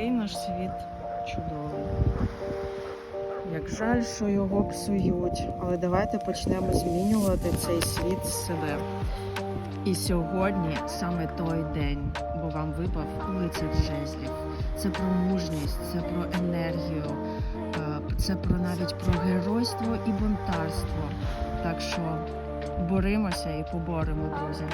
Який наш світ чудовий. Як жаль, що його псують. Але давайте почнемо змінювати цей світ з себе. І сьогодні саме той день, бо вам випав лицар жезлів. Це про мужність, це про енергію, це про навіть про геройство і бунтарство. Так що боремося і поборемо, друзі.